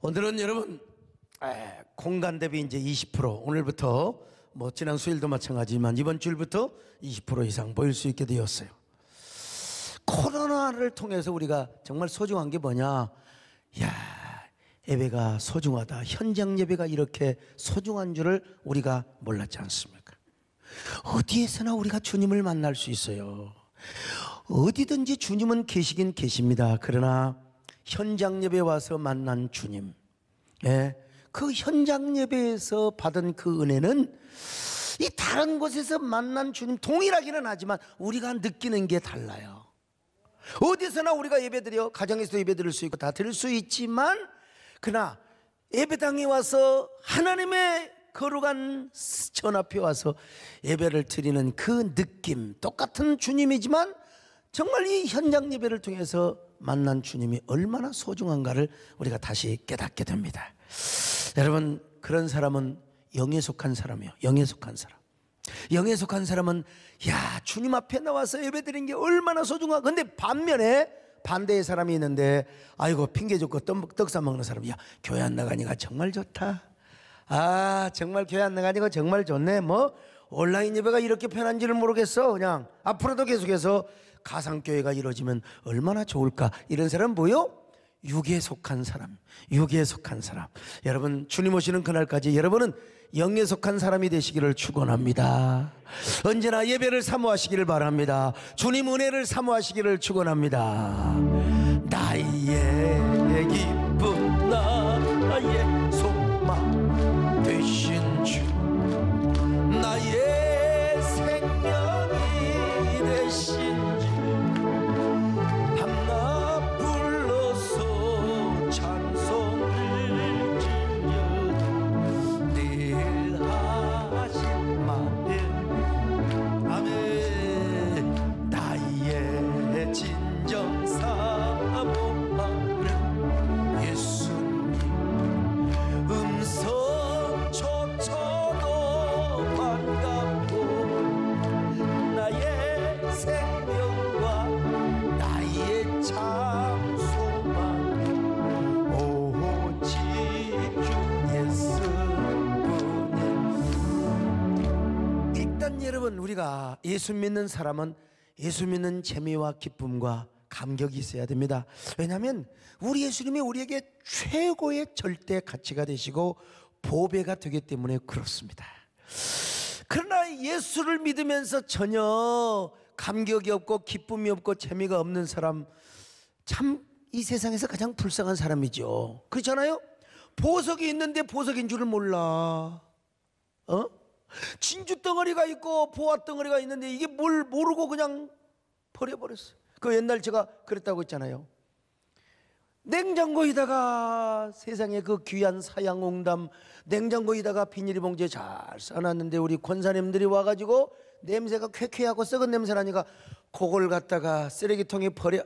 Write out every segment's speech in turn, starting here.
오늘은 여러분 공간 대비 이제 20% 오늘부터 지난 수요일도 마찬가지지만 이번 주일부터 20% 이상 보일 수 있게 되었어요. 코로나를 통해서 우리가 정말 소중한 게 뭐냐? 예배가 소중하다. 현장 예배가 이렇게 소중한 줄을 우리가 몰랐지 않습니까? 어디에서나 우리가 주님을 만날 수 있어요. 어디든지 주님은 계시긴 계십니다. 그러나 현장 예배 와서 만난 주님, 그 현장 예배에서 받은 그 은혜는 이 다른 곳에서 만난 주님 동일하기는 하지만 우리가 느끼는 게 달라요. 어디서나 우리가 예배드려 가정에서도 예배드릴 수 있고 다 드릴 수 있지만 그러나 예배당에 와서 하나님의 거룩한 전 앞에 와서 예배를 드리는 그 느낌, 똑같은 주님이지만 정말 이 현장 예배를 통해서 만난 주님이 얼마나 소중한가를 우리가 다시 깨닫게 됩니다. 여러분, 그런 사람은 영에 속한 사람이에요. 영에 속한 사람. 영에 속한 사람은 주님 앞에 나와서 예배드리는 게 얼마나 소중하. 근데 반면에 반대의 사람이 있는데 아이고 핑계 줬고 떡 싸먹는 사람이 교회 안 나가니까 정말 좋다. 정말 교회 안 나가니까 정말 좋네. 온라인 예배가 이렇게 편한지를 모르겠어. 그냥 앞으로도 계속해서 가상교회가 이루어지면 얼마나 좋을까. 이런 사람 뭐요? 육에 속한 사람. 육에 속한 사람. 여러분, 주님 오시는 그날까지 여러분은 영에 속한 사람이 되시기를 축원합니다. 언제나 예배를 사모하시기를 바랍니다. 주님 은혜를 사모하시기를 축원합니다. 나의 기쁨, 나의 소망 되신 주, 나의 생명이 되신 주, 밤낮 불러서 찬송을 지며 늘 하신 말, 아멘. 나의 진정 사모하는 예수님, 음성조차도 반갑고 나의 생명과 나의 참 소망 오직 주 예수뿐이. 일단 여러분, 우리가 예수 믿는 사람은 예수 믿는 재미와 기쁨과 감격이 있어야 됩니다. 왜냐하면 우리 예수님이 우리에게 최고의 절대 가치가 되시고 보배가 되기 때문에 그렇습니다. 그러나 예수를 믿으면서 전혀 감격이 없고 기쁨이 없고 재미가 없는 사람, 참 이 세상에서 가장 불쌍한 사람이죠. 그렇잖아요? 보석이 있는데 보석인 줄을 몰라. 진주 덩어리가 있고 보화 덩어리가 있는데 이게 뭘 모르고 그냥 버려버렸어요. 그 옛날 제가 그랬다고 했잖아요. 냉장고에다가 세상에 그 귀한 사양홍담 냉장고에다가 비닐봉지에 잘 싸놨는데 우리 권사님들이 와가지고 냄새가 쾌쾌하고 썩은 냄새 나니까 그걸 갖다가 쓰레기통에 버려.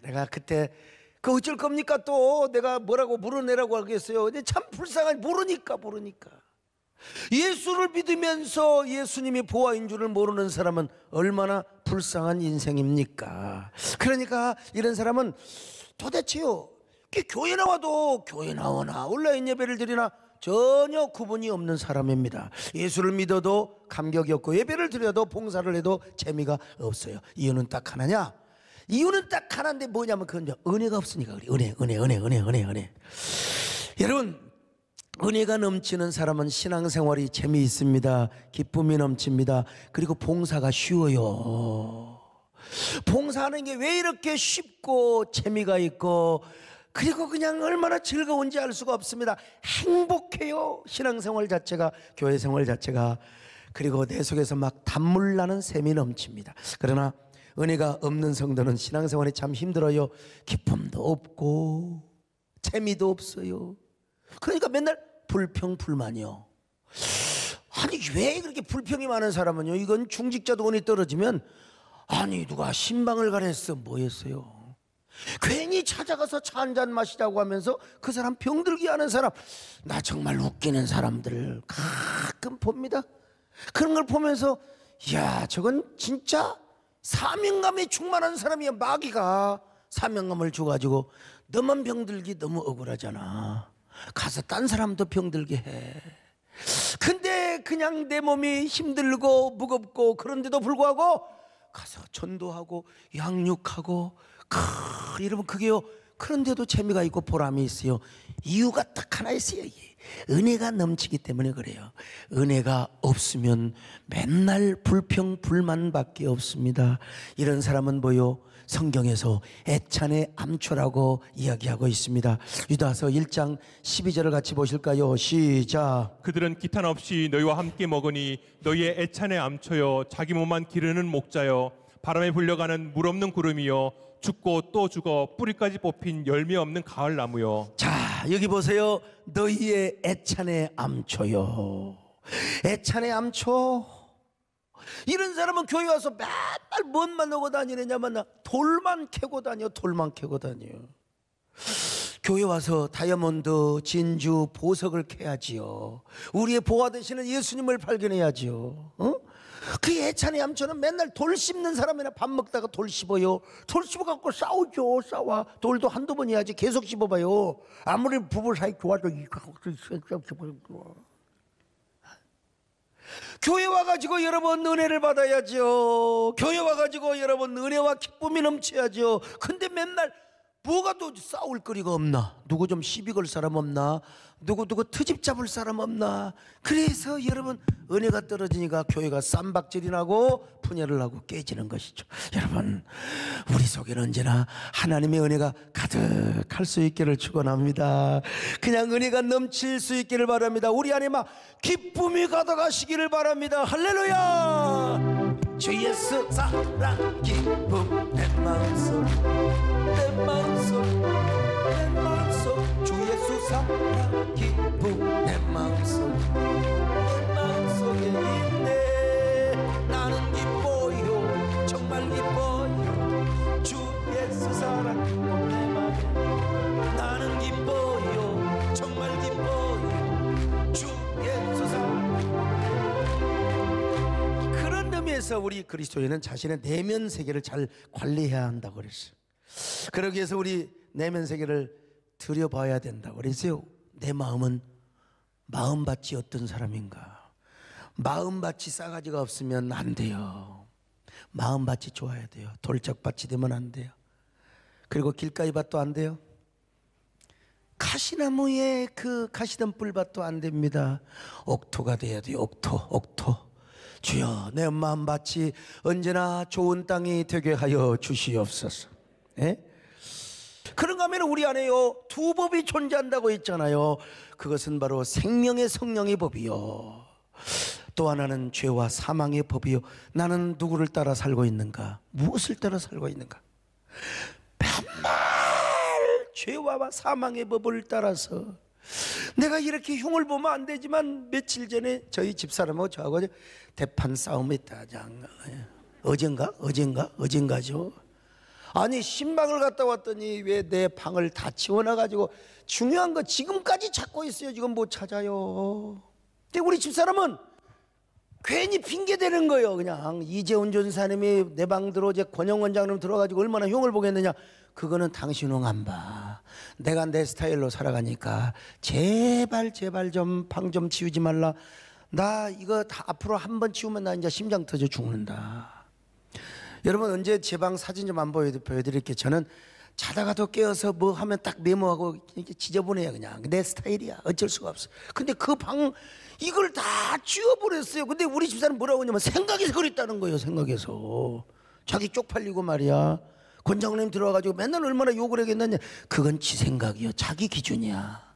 내가 그때 그 어쩔 겁니까? 또 내가 뭐라고 물어내라고 하겠어요. 근데 참 불쌍한, 모르니까. 예수를 믿으면서 예수님이 보아인 줄을 모르는 사람은 얼마나 불쌍한 인생입니까? 그러니까 이런 사람은 도대체요, 교회 나와도 교회 나오나 온라인 예배를 드리나 전혀 구분이 없는 사람입니다. 예수를 믿어도 감격이 없고 예배를 드려도 봉사를 해도 재미가 없어요. 이유는 딱 하나냐? 이유는 딱 하나인데 뭐냐면 그건 은혜가 없으니까 그래. 은혜. 여러분, 은혜가 넘치는 사람은 신앙생활이 재미있습니다. 기쁨이 넘칩니다. 그리고 봉사가 쉬워요. 봉사하는 게 왜 이렇게 쉽고 재미가 있고 그리고 그냥 얼마나 즐거운지 알 수가 없습니다. 행복해요. 신앙생활 자체가, 교회생활 자체가. 그리고 내 속에서 막 단물 나는 샘이 넘칩니다. 그러나 은혜가 없는 성도는 신앙생활이 참 힘들어요. 기쁨도 없고 재미도 없어요. 그러니까 맨날 불평불만이요. 아니 왜 그렇게 불평이 많은 사람은요, 이건 중직자도 은혜 떨어지면 누가 신방을 가랬어 뭐 했어요. 괜히 찾아가서 차 한잔 마시자고 하면서 그 사람 병들게 하는 사람, 나 정말 웃기는 사람들 가끔 봅니다. 그런 걸 보면서 저건 진짜 사명감에 충만한 사람이야. 마귀가 사명감을 줘가지고 너만 병들기 너무 억울하잖아. 가서 딴 사람도 병들게 해. 근데 그냥 내 몸이 힘들고 무겁고 그런데도 불구하고 가서 전도하고 양육하고 이러면 그게요, 그런데도 재미가 있고 보람이 있어요. 이유가 딱 하나 있어요. 은혜가 넘치기 때문에 그래요. 은혜가 없으면 맨날 불평 불만밖에 없습니다. 이런 사람은 뭐요? 성경에서 애찬의 암초라고 이야기하고 있습니다. 유다서 1장 12절을 같이 보실까요? 시작. 그들은 기탄 없이 너희와 함께 먹으니 너희의 애찬의 암초여, 자기 몸만 기르는 목자여, 바람에 불려가는 물 없는 구름이여, 죽고 또 죽어 뿌리까지 뽑힌 열매 없는 가을 나무여. 자, 여기 보세요. 너희의 애찬의 암초요. 애찬의 암초. 이런 사람은 교회 와서 맨날 뭔만 하고 다니느냐면 돌만 캐고 다녀. 돌만 캐고 다녀. 교회 와서 다이아몬드, 진주, 보석을 캐야지요. 우리의 보화 되시는 예수님을 발견해야지요. 그 애찬의 암초는 맨날 돌 씹는 사람이나 밥 먹다가 돌 씹어요. 돌 씹어갖고 싸우죠. 싸워. 돌도 한두 번 해야지. 계속 씹어봐요. 아무리 부부 사이 좋아도 교회 와가지고 여러분 은혜를 받아야죠. 교회 와가지고 여러분 은혜와 기쁨이 넘쳐야죠. 근데 맨날 뭐가 또 싸울 거리가 없나? 누구 좀 시비 걸 사람 없나? 누구 트집 잡을 사람 없나? 그래서 여러분 은혜가 떨어지니까 교회가 쌈박질이 나고 분열을 하고 깨지는 것이죠. 여러분 우리 속에는 언제나 하나님의 은혜가 가득할 수 있기를 축원합니다. 그냥 은혜가 넘칠 수 있기를 바랍니다. 우리 안에 막 기쁨이 가득하시기를 바랍니다. 할렐루야. 주 예수 사랑 기쁨 내 마음속 내 마음속 내 마음속 주 예수 사랑 기쁨 내 마음속 내 마음속에 있네. 나는 기뻐요 정말 기뻐요 주 예수 사랑 기쁨 내 마음에. 나는 기뻐요 정말 기뻐요 주 예수 사랑. 그런 의미에서 우리 그리스도인은 자신의 내면 세계를 잘 관리해야 한다고 그랬어요. 그러기 위해서 우리 내면 세계를 들여봐야 된다고 그랬어요. 내 마음은 마음밭이 어떤 사람인가. 마음밭이 싸가지가 없으면 안 돼요. 마음밭이 좋아야 돼요. 돌짝밭이 되면 안 돼요. 그리고 길가의 밭도 안 돼요. 가시나무에 그 가시덤불 밭도 안 됩니다. 옥토가 돼야 돼요. 옥토. 주여 내 마음밭이 언제나 좋은 땅이 되게 하여 주시옵소서. 예? 그런가 하면 우리 안에요 두 법이 존재한다고 했잖아요. 그것은 바로 생명의 성령의 법이요, 또 하나는 죄와 사망의 법이요. 나는 누구를 따라 살고 있는가? 무엇을 따라 살고 있는가? 맨날 죄와 사망의 법을 따라서 내가 이렇게 흉을 보면 안 되지만 며칠 전에 저희 집사람하고 저하고 대판 싸움이 있다. 어젠가죠. 아니 신방을 갔다 왔더니 왜 내 방을 다 치워놔가지고 중요한 거 지금까지 찾고 있어요. 지금 못 찾아요. 근데 우리 집사람은 괜히 핑계대는 거예요. 그냥 이재훈 전사님이 내 방 들어 이제 권영 원장님 들어가지고 얼마나 흉을 보겠느냐. 그거는 당신 흉 안 봐. 내가 내 스타일로 살아가니까 제발 좀 방 좀 치우지 말라. 나 이거 다 앞으로 한 번 치우면 나 이제 심장 터져 죽는다. 여러분 언제 제 방 사진 좀 안 보여드릴게요. 저는 자다가도 깨어서 뭐 하면 딱 메모하고 이렇게 지저분해요. 그냥 내 스타일이야. 어쩔 수가 없어. 근데 그 방 이걸 다 치워버렸어요. 근데 우리 집사람 뭐라고 하냐면 생각해서 그랬다는 거예요. 생각해서. 자기 쪽팔리고 말이야. 권장님 들어와가지고 맨날 얼마나 욕을 하겠느냐. 그건 지 생각이요. 자기 기준이야.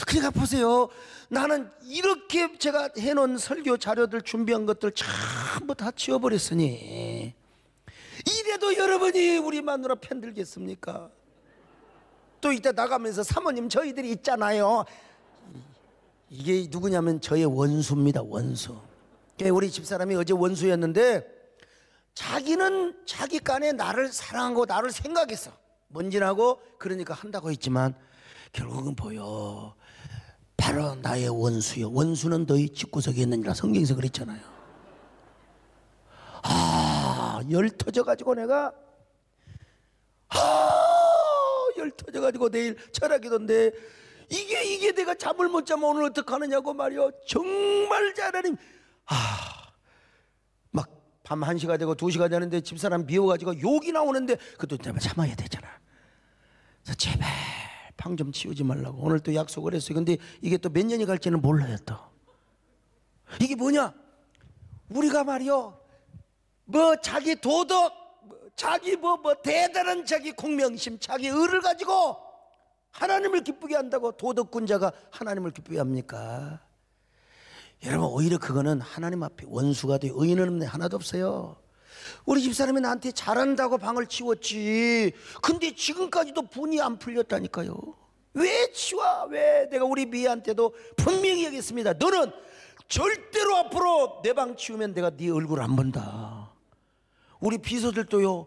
그러니까 보세요. 나는 이렇게 제가 해놓은 설교 자료들 준비한 것들 전부 다 치워버렸으니 이래도 여러분이 우리 마누라 편들겠습니까? 또 이따 나가면서 사모님 저희들이 있잖아요. 이게 누구냐면 저의 원수입니다. 원수. 우리 집사람이 어제 원수였는데 자기는 자기 깐에 나를 사랑하고 나를 생각했어. 뭔지라고 그러니까 한다고 했지만 결국은 보여. 바로 나의 원수요. 원수는 너희 집구석에 있느니라 성경에서 그랬잖아요. 열 터져가지고 내가 열 터져가지고 내일 철학이던데 이게 내가 잠을 못 자면 오늘 어떡하느냐고 말이요. 정말 하나님 막 밤 1시가 되고 2시가 되는데 집사람 미워가지고 욕이 나오는데 그것도 참아야 되잖아. 그래서 제발 방 좀 치우지 말라고 오늘 또 약속을 했어요. 근데 이게 또 몇 년이 갈지는 몰라요. 또 이게 뭐냐, 우리가 말이요 뭐 자기 도덕, 자기 뭐 대단한 자기 공명심, 자기 의를 가지고 하나님을 기쁘게 한다고 도덕군자가 하나님을 기쁘게 합니까? 여러분, 오히려 그거는 하나님 앞에 원수가 돼. 의인은 하나도 없어요. 우리 집사람이 나한테 잘한다고 방을 치웠지. 근데 지금까지도 분이 안 풀렸다니까요. 왜 치워? 왜? 내가 우리 미애한테도 분명히 얘기했습니다. 너는 절대로 앞으로 내 방 치우면 내가 네 얼굴 안 본다. 우리 비서들도요,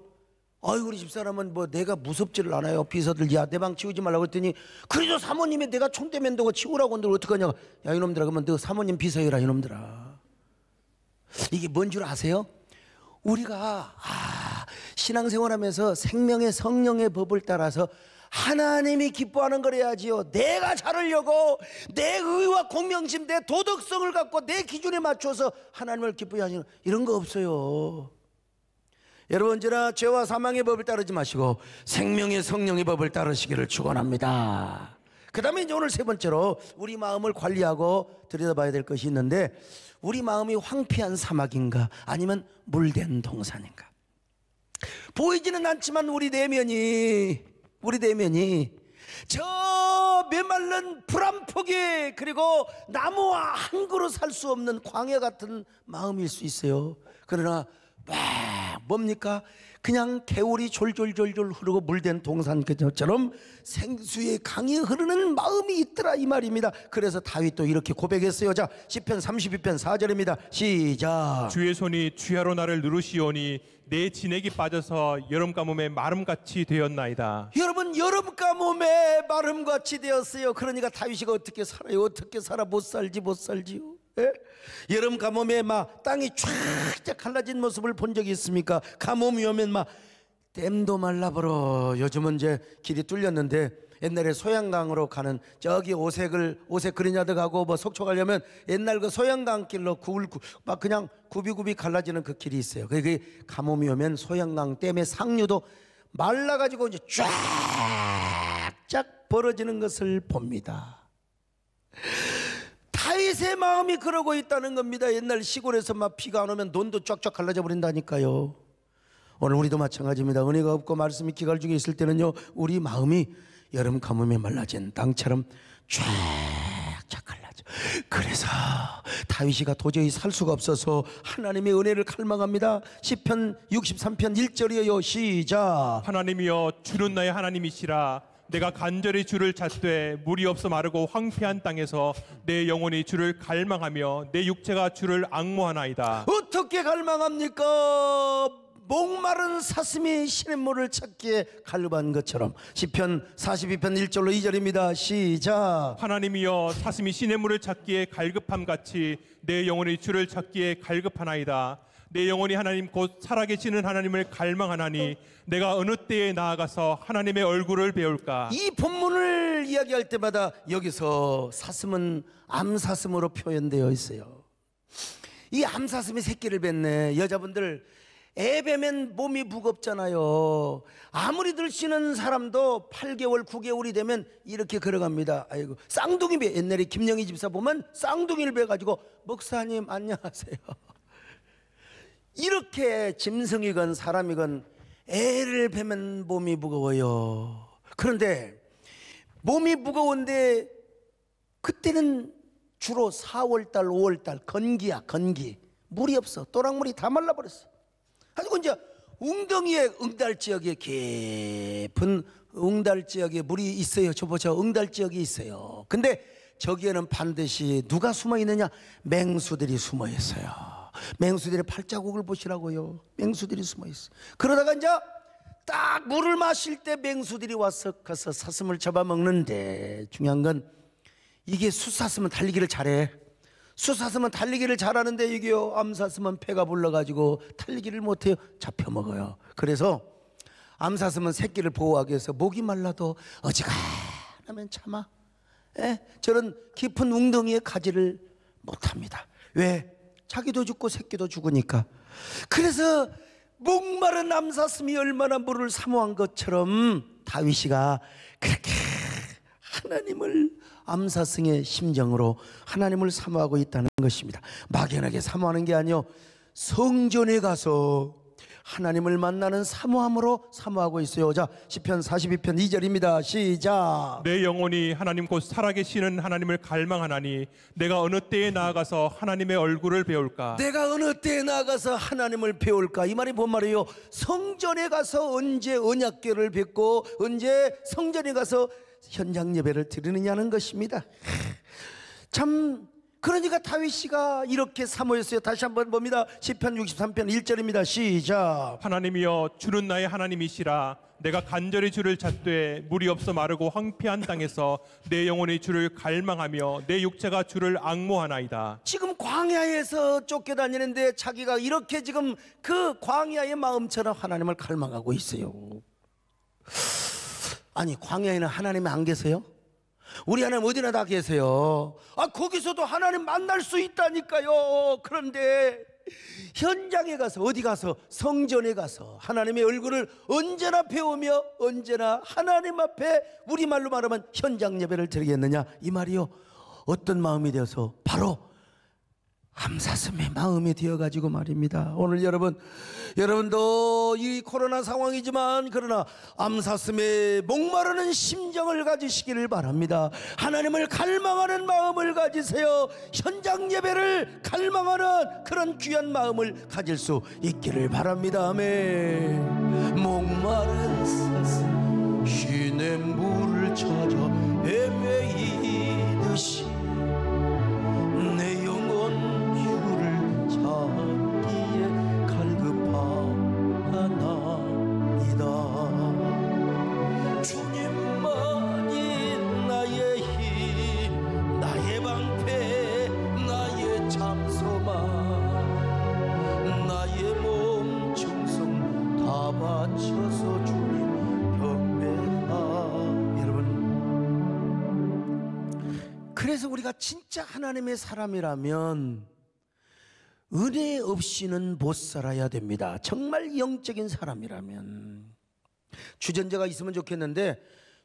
아유 우리 집사람은 뭐 내가 무섭지를 않아요. 비서들 야 내 방 치우지 말라고 했더니 그래도 사모님이 내가 총대 맨다고 치우라고 한들 어떡하냐. 야 이놈들아, 그러면 너 사모님 비서해라 이놈들아. 이게 뭔 줄 아세요? 우리가 신앙생활하면서 생명의 성령의 법을 따라서 하나님이 기뻐하는 걸 해야지요. 내가 잘하려고 내 의와 공명심, 내 도덕성을 갖고 내 기준에 맞춰서 하나님을 기쁘게 하시는 이런 거 없어요. 여러분, 언제나 죄와 사망의 법을 따르지 마시고 생명의 성령의 법을 따르시기를 축원합니다. 그 다음에 이제 오늘 세 번째로 우리 마음을 관리하고 들여다봐야 될 것이 있는데, 우리 마음이 황폐한 사막인가 아니면 물된 동산인가. 보이지는 않지만 우리 내면이 저 메말른 불안포기, 그리고 나무와 한 그루 살 수 없는 광야 같은 마음일 수 있어요. 그러나 뭡니까? 그냥 개울이 졸졸졸졸 흐르고 물된 동산 그처럼 생수의 강이 흐르는 마음이 있더라 이 말입니다. 그래서 다윗도 이렇게 고백했어요. 자, 시편 32편 4절입니다. 시작. 주의 손이 주야로 나를 누르시오니 내 진액이 빠져서 여름 가뭄에 마름같이 되었나이다. 여러분, 여름 가뭄에 마름같이 되었어요. 그러니까 다윗이가 어떻게 살아요? 어떻게 살아? 못 살지요. 예? 여름 가뭄에 막 땅이 쫙 갈라진 모습을 본 적이 있습니까? 가뭄이 오면 막 댐도 말라버려. 요즘은 이제 길이 뚫렸는데 옛날에 소양강으로 가는 저기 오색 그리냐드 가고 뭐 속초 가려면 옛날 그 소양강 길로 막 그냥 굽이굽이 갈라지는 그 길이 있어요. 그게 가뭄이 오면 소양강 댐의 상류도 말라가지고 이제 쫙쫙 벌어지는 것을 봅니다. 다윗의 마음이 그러고 있다는 겁니다. 옛날 시골에서 막 비가 안 오면 논도 쫙쫙 갈라져 버린다니까요. 오늘 우리도 마찬가지입니다. 은혜가 없고 말씀이 기갈 중에 있을 때는요, 우리 마음이 여름 가뭄에 말라진 땅처럼 쫙쫙 갈라져. 그래서 다윗이가 도저히 살 수가 없어서 하나님의 은혜를 갈망합니다. 시편 63편 1절이에요. 시작. 하나님이여, 주는 나의 하나님이시라. 내가 간절히 주를 찾되 물이 없어 마르고 황폐한 땅에서 내 영혼이 주를 갈망하며 내 육체가 주를 앙모하나이다. 어떻게 갈망합니까? 목마른 사슴이 시냇물을 찾기에 갈급한 것처럼. 시편 42편 1절로 2절입니다. 시작. 하나님이여, 사슴이 시냇물을 찾기에 갈급함 같이 내 영혼이 주를 찾기에 갈급하나이다. 내 영혼이 하나님 곧 살아계시는 하나님을 갈망하나니 내가 어느 때에 나아가서 하나님의 얼굴을 배울까. 이 본문을 이야기할 때마다 여기서 사슴은 암사슴으로 표현되어 있어요. 이 암사슴이 새끼를 뱉네. 여자분들 애 베면 몸이 무겁잖아요. 아무리 들씨는 사람도 8개월 9개월이 되면 이렇게 걸어갑니다. 아이고, 쌍둥이 배. 옛날에 김영희 집사 보면 쌍둥이를 베가지고 목사님 안녕하세요. 이렇게 짐승이건 사람이건 애를 베면 몸이 무거워요. 그런데 몸이 무거운데 그때는 주로 4월달 5월달 건기야. 건기. 물이 없어. 또랑물이 다 말라버렸어. 가지고 이제 웅덩이에 응달지역에 깊은 응달지역에 물이 있어요. 저 응달지역이 있어요. 근데 저기에는 반드시 누가 숨어 있느냐? 맹수들이 숨어 있어요. 맹수들의 발자국을 보시라고요. 맹수들이 숨어 있어. 그러다가 이제 딱 물을 마실 때 맹수들이 와서 가서 사슴을 잡아먹는데, 중요한 건 이게 숫사슴은 달리기를 잘해. 숫사슴은 달리기를 잘하는데 이게요, 암사슴은 배가 불러가지고 달리기를 못해요. 잡혀먹어요. 그래서 암사슴은 새끼를 보호하기 위해서 목이 말라도 어지간하면 참아 저런 깊은 웅덩이에 가지를 못합니다. 왜? 자기도 죽고 새끼도 죽으니까. 그래서 목마른 암사슴이 얼마나 물을 사모한 것처럼 다윗이가 그렇게 하나님을 암사슴의 심정으로 하나님을 사모하고 있다는 것입니다. 막연하게 사모하는 게 아니요, 성전에 가서 하나님을 만나는 사모함으로 사모하고 있어요. 자, 시편 42편 2절입니다. 시작. 내 영혼이 하나님 곧 살아계시는 하나님을 갈망하나니 내가 어느 때에 나아가서 하나님의 얼굴을 배울까? 내가 어느 때에 나아가서 하나님을 배울까? 이 말이 뭔 말이에요? 성전에 가서 언제 언약궤를 뵙고 언제 성전에 가서 현장 예배를 드리느냐는 것입니다. 참, 그러니까 다윗이가 이렇게 사모했어요. 다시 한번 봅니다. 시편 63편 1절입니다. 시작. 하나님이여 주는 나의 하나님이시라. 내가 간절히 주를 찾되 물이 없어 마르고 황폐한 땅에서 내 영혼이 주를 갈망하며 내 육체가 주를 앙모하나이다. 지금 광야에서 쫓겨다니는데 자기가 이렇게 지금 그 광야의 마음처럼 하나님을 갈망하고 있어요. 아니, 광야에는 하나님이 안 계세요? 우리 하나님 어디나 다 계세요. 거기서도 하나님 만날 수 있다니까요. 그런데 현장에 가서, 어디 가서? 성전에 가서 하나님의 얼굴을 언제나 배우며 언제나 하나님 앞에 우리말로 말하면 현장 예배를 드리겠느냐, 이 말이요. 어떤 마음이 되어서? 바로 암사슴의 마음이 되어가지고 말입니다. 오늘 여러분도 이 코로나 상황이지만 그러나 암사슴의 목마르는 심정을 가지시기를 바랍니다. 하나님을 갈망하는 마음을 가지세요. 현장 예배를 갈망하는 그런 귀한 마음을 가질 수 있기를 바랍니다. 아멘. 목마른 사슴 시냇 물을 찾아 헤매이듯이 내 영혼 찾기에 갈급하나이다. 주님만이 나의 힘, 나의 방패, 나의 장소만, 나의 몸 정성 다 바쳐서 주님 경배하. 여러분, 그래서 우리가 진짜 하나님의 사람이라면 은혜 없이는 못 살아야 됩니다. 정말 영적인 사람이라면. 주전자가 있으면 좋겠는데,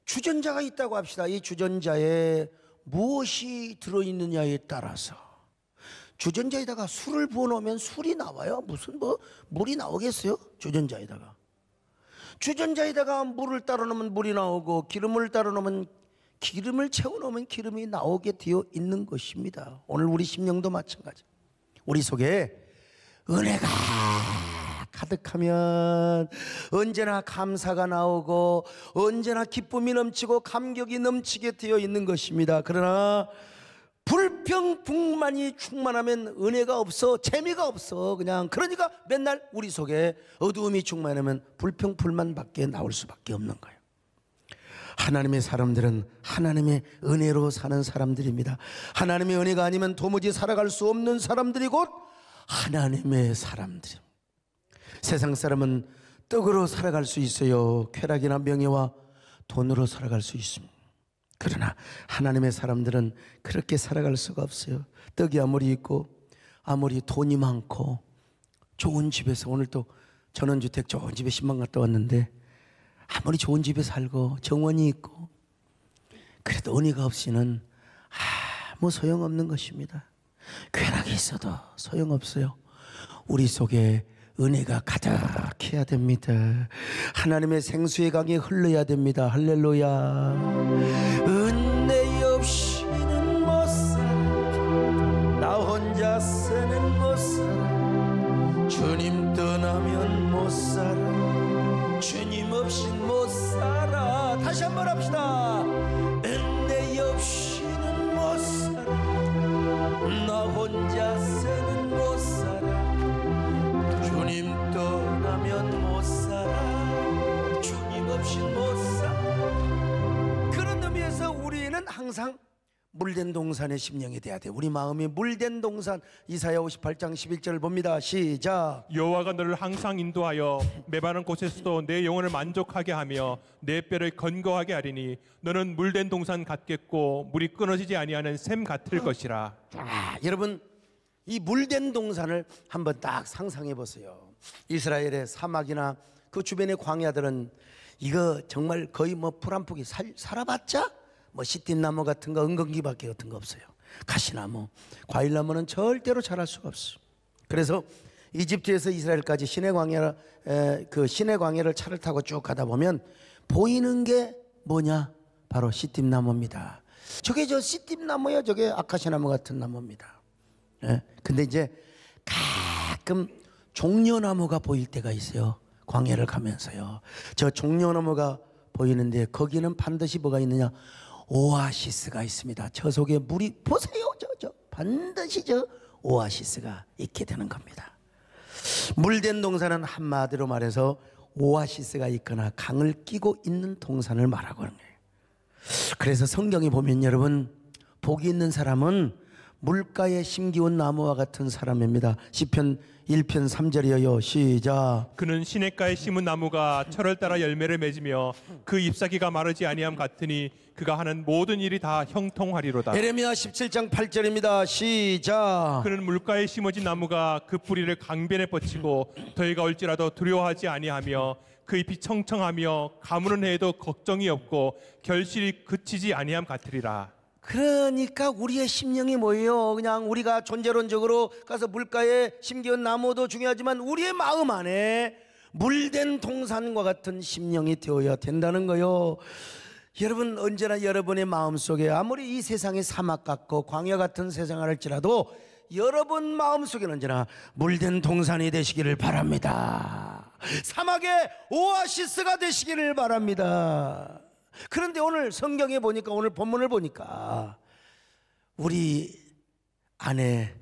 주전자가 있다고 합시다. 이 주전자에 무엇이 들어있느냐에 따라서, 주전자에다가 술을 부어놓으면 술이 나와요? 무슨 물이 나오겠어요? 주전자에다가 물을 따로 넣으면 물이 나오고, 기름을 따로 넣으면 기름을 채워놓으면 기름이 나오게 되어 있는 것입니다. 오늘 우리 심령도 마찬가지. 우리 속에 은혜가 가득하면 언제나 감사가 나오고 언제나 기쁨이 넘치고 감격이 넘치게 되어 있는 것입니다. 그러나 불평불만이 충만하면 은혜가 없어, 재미가 없어. 그러니까 맨날 우리 속에 어두움이 충만하면 불평불만밖에 나올 수밖에 없는 거예요. 하나님의 사람들은 하나님의 은혜로 사는 사람들입니다. 하나님의 은혜가 아니면 도무지 살아갈 수 없는 사람들이 곧 하나님의 사람들입니다. 세상 사람은 떡으로 살아갈 수 있어요. 쾌락이나 명예와 돈으로 살아갈 수 있습니다. 그러나 하나님의 사람들은 그렇게 살아갈 수가 없어요. 떡이 아무리 있고 아무리 돈이 많고 좋은 집에서, 오늘 또 전원주택 좋은 집에 10만 갔다 왔는데, 아무리 좋은 집에 살고 정원이 있고 그래도 은혜가 없이는 아무 소용없는 것입니다. 쾌락이 있어도 소용없어요. 우리 속에 은혜가 가득해야 됩니다. 하나님의 생수의 강이 흘러야 됩니다. 할렐루야. 은혜 없이는 못 살아, 나 혼자서는 못 살아, 주님 떠나면 못 살아, 주님 없인 못 살아. 다시 한번 합시다. 은혜 없이는 못 살아, 나 혼자서는 못 살아, 주님 떠나면 못 살아, 주님 없인 못 살아. 그런 의미에서 우리는 항상 물된 동산의 심령이 돼야 돼. 우리 마음이 물된 동산. 이사야 58장 11절을 봅니다. 시작. 여호와가 너를 항상 인도하여 메마른 곳에서도 내 영혼을 만족하게 하며 내 뼈를 건거하게 하리니 너는 물된 동산 같겠고 물이 끊어지지 아니하는 샘 같을 것이라. 여러분, 이 물된 동산을 한번 딱 상상해 보세요. 이스라엘의 사막이나 그 주변의 광야들은 이거 정말 거의 뭐 풀 한 폭이 살아봤자 뭐 시띠나무 같은 거, 은근기밖에 같은 거 없어요. 가시나무, 과일나무는 절대로 자랄 수가 없어. 그래서 이집트에서 이스라엘까지 시내 광야를 차를 타고 쭉 가다 보면 보이는 게 뭐냐? 바로 시띠나무입니다. 저게 저 시띠나무예요. 저게 아카시나무 같은 나무입니다. 근데 이제 가끔 종려나무가 보일 때가 있어요. 광야를 가면서요. 저 종려나무가 보이는데 거기는 반드시 뭐가 있느냐? 오아시스가 있습니다. 저 속에 물이 보세요. 저 반드시 저 오아시스가 있게 되는 겁니다. 물된 동산은 한마디로 말해서 오아시스가 있거나 강을 끼고 있는 동산을 말하고 하는 거예요. 그래서 성경에 보면 여러분, 복이 있는 사람은 물가에 심기운 나무와 같은 사람입니다. 시편 1편 3절이에요. 시작. 그는 시냇가에 심은 나무가 철을 따라 열매를 맺으며 그 잎사귀가 마르지 아니함 같으니 그가 하는 모든 일이 다 형통하리로다. 예레미야 17장 8절입니다. 시작. 그는 물가에 심어진 나무가 그 뿌리를 강변에 뻗치고 더위가 올지라도 두려워하지 아니하며 그 잎이 청청하며 가무는 해에도 걱정이 없고 결실이 그치지 아니함 같으리라. 그러니까 우리의 심령이 뭐예요? 그냥 우리가 존재론적으로 가서 물가에 심기운 나무도 중요하지만 우리의 마음 안에 물된 동산과 같은 심령이 되어야 된다는 거요. 여러분, 언제나 여러분의 마음속에 아무리 이 세상이 사막 같고 광야 같은 세상을 할지라도 여러분 마음속에는 언제나 물된 동산이 되시기를 바랍니다. 사막의 오아시스가 되시기를 바랍니다. 그런데 오늘 성경에 보니까, 오늘 본문을 보니까 우리 안에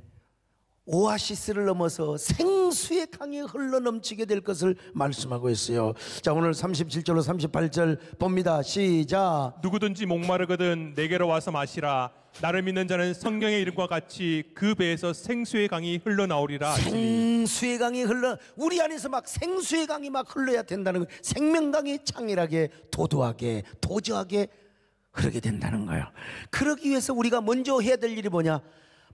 오아시스를 넘어서 생수의 강이 흘러넘치게 될 것을 말씀하고 있어요. 자, 오늘 37절로 38절 봅니다. 시작. 누구든지 목마르거든 내게로 와서 마시라. 나를 믿는 자는 성경의 이름과 같이 그 배에서 생수의 강이 흘러나오리라. 생수의 강이 우리 안에서 막 생수의 강이 막 흘러야 된다는 거예요. 생명강이 창일하게, 도도하게, 도저하게 흐르게 된다는 거예요. 그러기 위해서 우리가 먼저 해야 될 일이 뭐냐?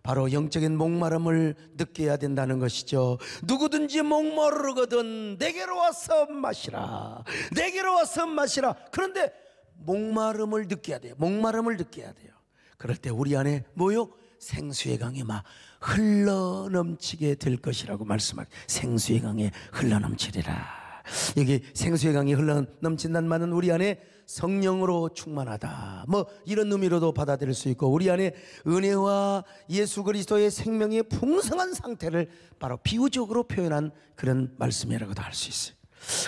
바로 영적인 목마름을 느껴야 된다는 것이죠. 누구든지 목마르거든 내게로 와서 마시라. 내게로 와서 마시라. 그런데 목마름을 느껴야 돼요. 목마름을 느껴야 돼요. 그럴 때 우리 안에 뭐요? 생수의 강이 막 흘러넘치게 될 것이라고 말씀하죠. 생수의 강에 흘러넘치리라. 여기 생수의 강이 흘러넘친다는 말은 우리 안에 성령으로 충만하다, 뭐 이런 의미로도 받아들일 수 있고, 우리 안에 은혜와 예수 그리스도의 생명의 풍성한 상태를 바로 비유적으로 표현한 그런 말씀이라고도 할 수 있어요.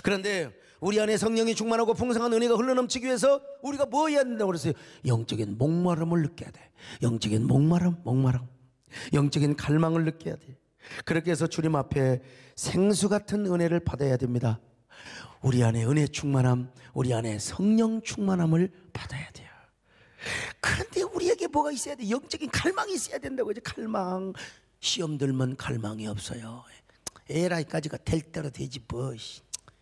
그런데 우리 안에 성령이 충만하고 풍성한 은혜가 흘러넘치기 위해서 우리가 뭐 해야 된다고 그랬어요? 영적인 목마름을 느껴야 돼. 영적인 목마름. 영적인 갈망을 느껴야 돼. 그렇게 해서 주님 앞에 생수 같은 은혜를 받아야 됩니다. 우리 안에 은혜 충만함, 우리 안에 성령 충만함을 받아야 돼요. 그런데 우리에게 뭐가 있어야 돼? 영적인 갈망이 있어야 된다고. 이제 갈망. 시험 들면 갈망이 없어요. 에라이까지가 될 대로 되지 뭐.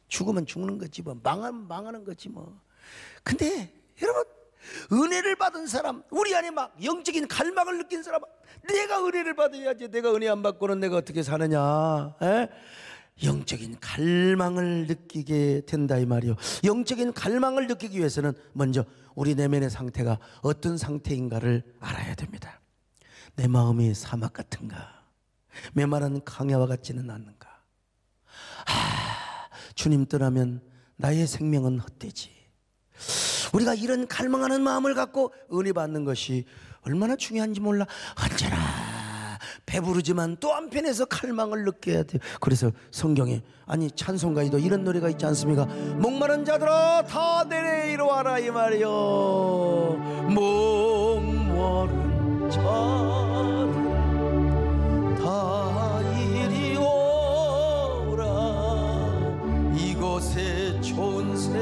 죽으면 죽는 거지 뭐. 망하면 망하는 거지 뭐. 근데 여러분, 은혜를 받은 사람, 우리 안에 막 영적인 갈망을 느낀 사람, 내가 은혜를 받아야지. 내가 은혜 안 받고는 내가 어떻게 사느냐. 영적인 갈망을 느끼게 된다 이 말이요. 영적인 갈망을 느끼기 위해서는 먼저 우리 내면의 상태가 어떤 상태인가를 알아야 됩니다. 내 마음이 사막 같은가? 메마른 강야와 같지는 않는가? 주님 떠나면 나의 생명은 헛되지. 우리가 이런 갈망하는 마음을 갖고 은혜 받는 것이 얼마나 중요한지 몰라. 언제나 배부르지만 또 한편에서 갈망을 느껴야 돼요. 그래서 성경에, 아니 찬송가에도 이런 노래가 있지 않습니까? 목마른 자들아 다 내려 와라 이 말이요. 목마른 자들아 다 이리 오라. 이곳에 좋은 샘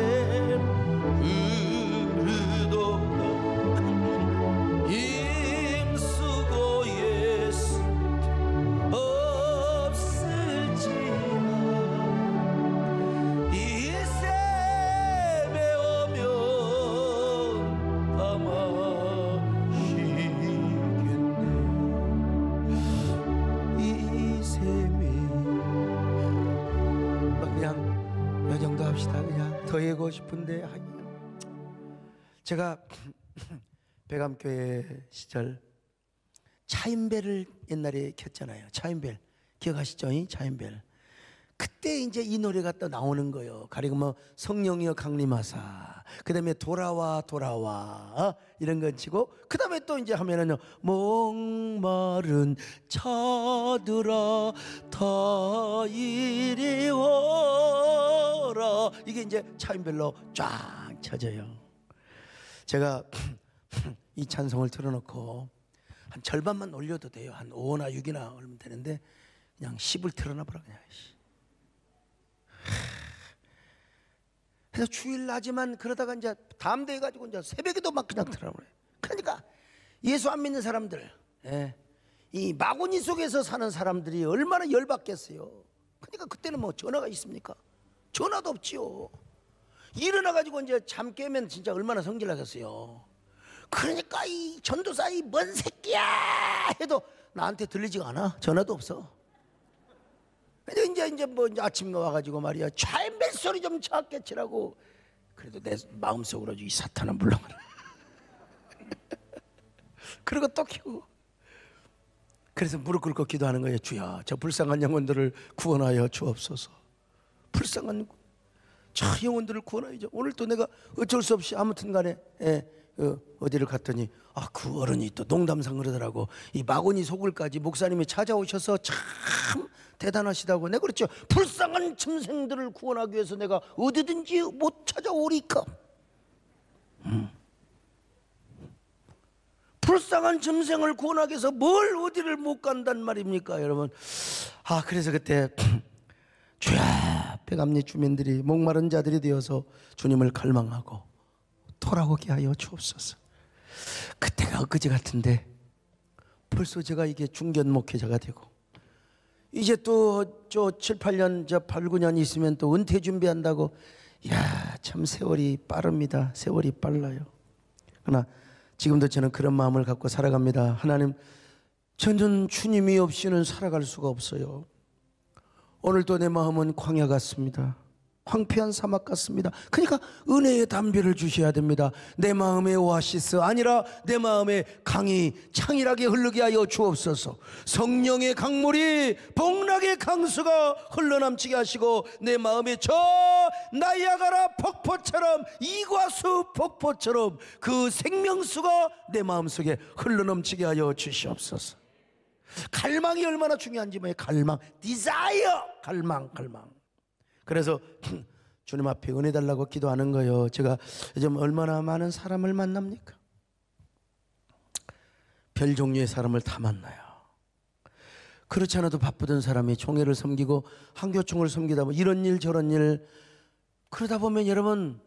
흐르도다. 싶은데 제가 백암교회 시절 차인벨을 옛날에 켰잖아요. 차인벨 기억하시죠? 차인벨. 그때 이제 이 노래가 또 나오는 거예요. 가령 뭐 성령이여 강림하사, 그 다음에 돌아와 이런 건 치고, 그 다음에 또 이제 하면은요, 목마른 자들아 다 이리 와라, 이게 이제 차인벨로 쫙 쳐져요. 제가 이 찬송을 틀어놓고 한 절반만 올려도 돼요. 한 5나 6이나 올리면 되는데 그냥 10을 틀어놔버려 그냥. 그래서 주일 나지만 그러다가 이제 다음 대 해가지고 이제 새벽에도 막 그냥 틀어버려요. 그러니까 예수 안 믿는 사람들, 이 마구니 속에서 사는 사람들이 얼마나 열받겠어요. 그러니까 그때는 뭐 전화가 있습니까? 전화도 없지요. 일어나가지고 이제 잠 깨면 진짜 얼마나 성질나겠어요. 그러니까 이 전도사 이 뭔 새끼야 해도 나한테 들리지가 않아. 전화도 없어. 근데 이제 뭐 이제 아침에 와가지고 말이야, 차인벨 소리 좀 작게 치라고. 그래도 내 마음속으로 이 사탄은 물러가라. 그리고 또 켜고. 그래서 무릎 꿇고 기도하는 거예요. 주여, 저 불쌍한 영혼들을 구원하여 주옵소서. 불쌍한 저 영혼들을 구원하여줘. 오늘 또 내가 어쩔 수 없이 아무튼간에 어디를 갔더니 그 어른이 또 농담상 그러더라고. 이 마구니 속을까지 목사님이 찾아오셔서 참 대단하시다고. 내가 그랬죠. 불쌍한 짐승들을 구원하기 위해서 내가 어디든지 못 찾아오리까. 불쌍한 짐승을 구원하기 위해서 뭘 어디를 못 간단 말입니까 여러분. 그래서 그때 주야, 백암리 주민들이 목마른 자들이 되어서 주님을 갈망하고 돌아오게 하여 주옵소서. 그때가 엊그제 같은데 벌써 제가 이게 중견 목회자가 되고, 이제 또 저 7, 8년, 8, 9년 있으면 또 은퇴 준비한다고. 야, 참 세월이 빠릅니다. 세월이 빨라요. 그러나 지금도 저는 그런 마음을 갖고 살아갑니다. 하나님, 저는 주님이 없이는 살아갈 수가 없어요. 오늘도 내 마음은 광야 같습니다. 황폐한 사막 같습니다. 그러니까 은혜의 담비를 주셔야 됩니다. 내 마음의 오아시스 아니라 내 마음의 강이 창일하게 흐르게 하여 주옵소서. 성령의 강물이 복락의 강수가 흘러넘치게 하시고, 내 마음에 저 나이아가라 폭포처럼, 이과수 폭포처럼 그 생명수가 내 마음속에 흘러넘치게 하여 주시옵소서. 갈망이 얼마나 중요한지 뭐예요. 갈망, 디자이어, 갈망. 그래서 주님 앞에 은혜 달라고 기도하는 거예요. 제가 요즘 얼마나 많은 사람을 만납니까? 별 종류의 사람을 다 만나요. 그렇지 않아도 바쁘던 사람이 총회를 섬기고 한교총을 섬기다 보면 이런 일 저런 일, 그러다 보면 여러분,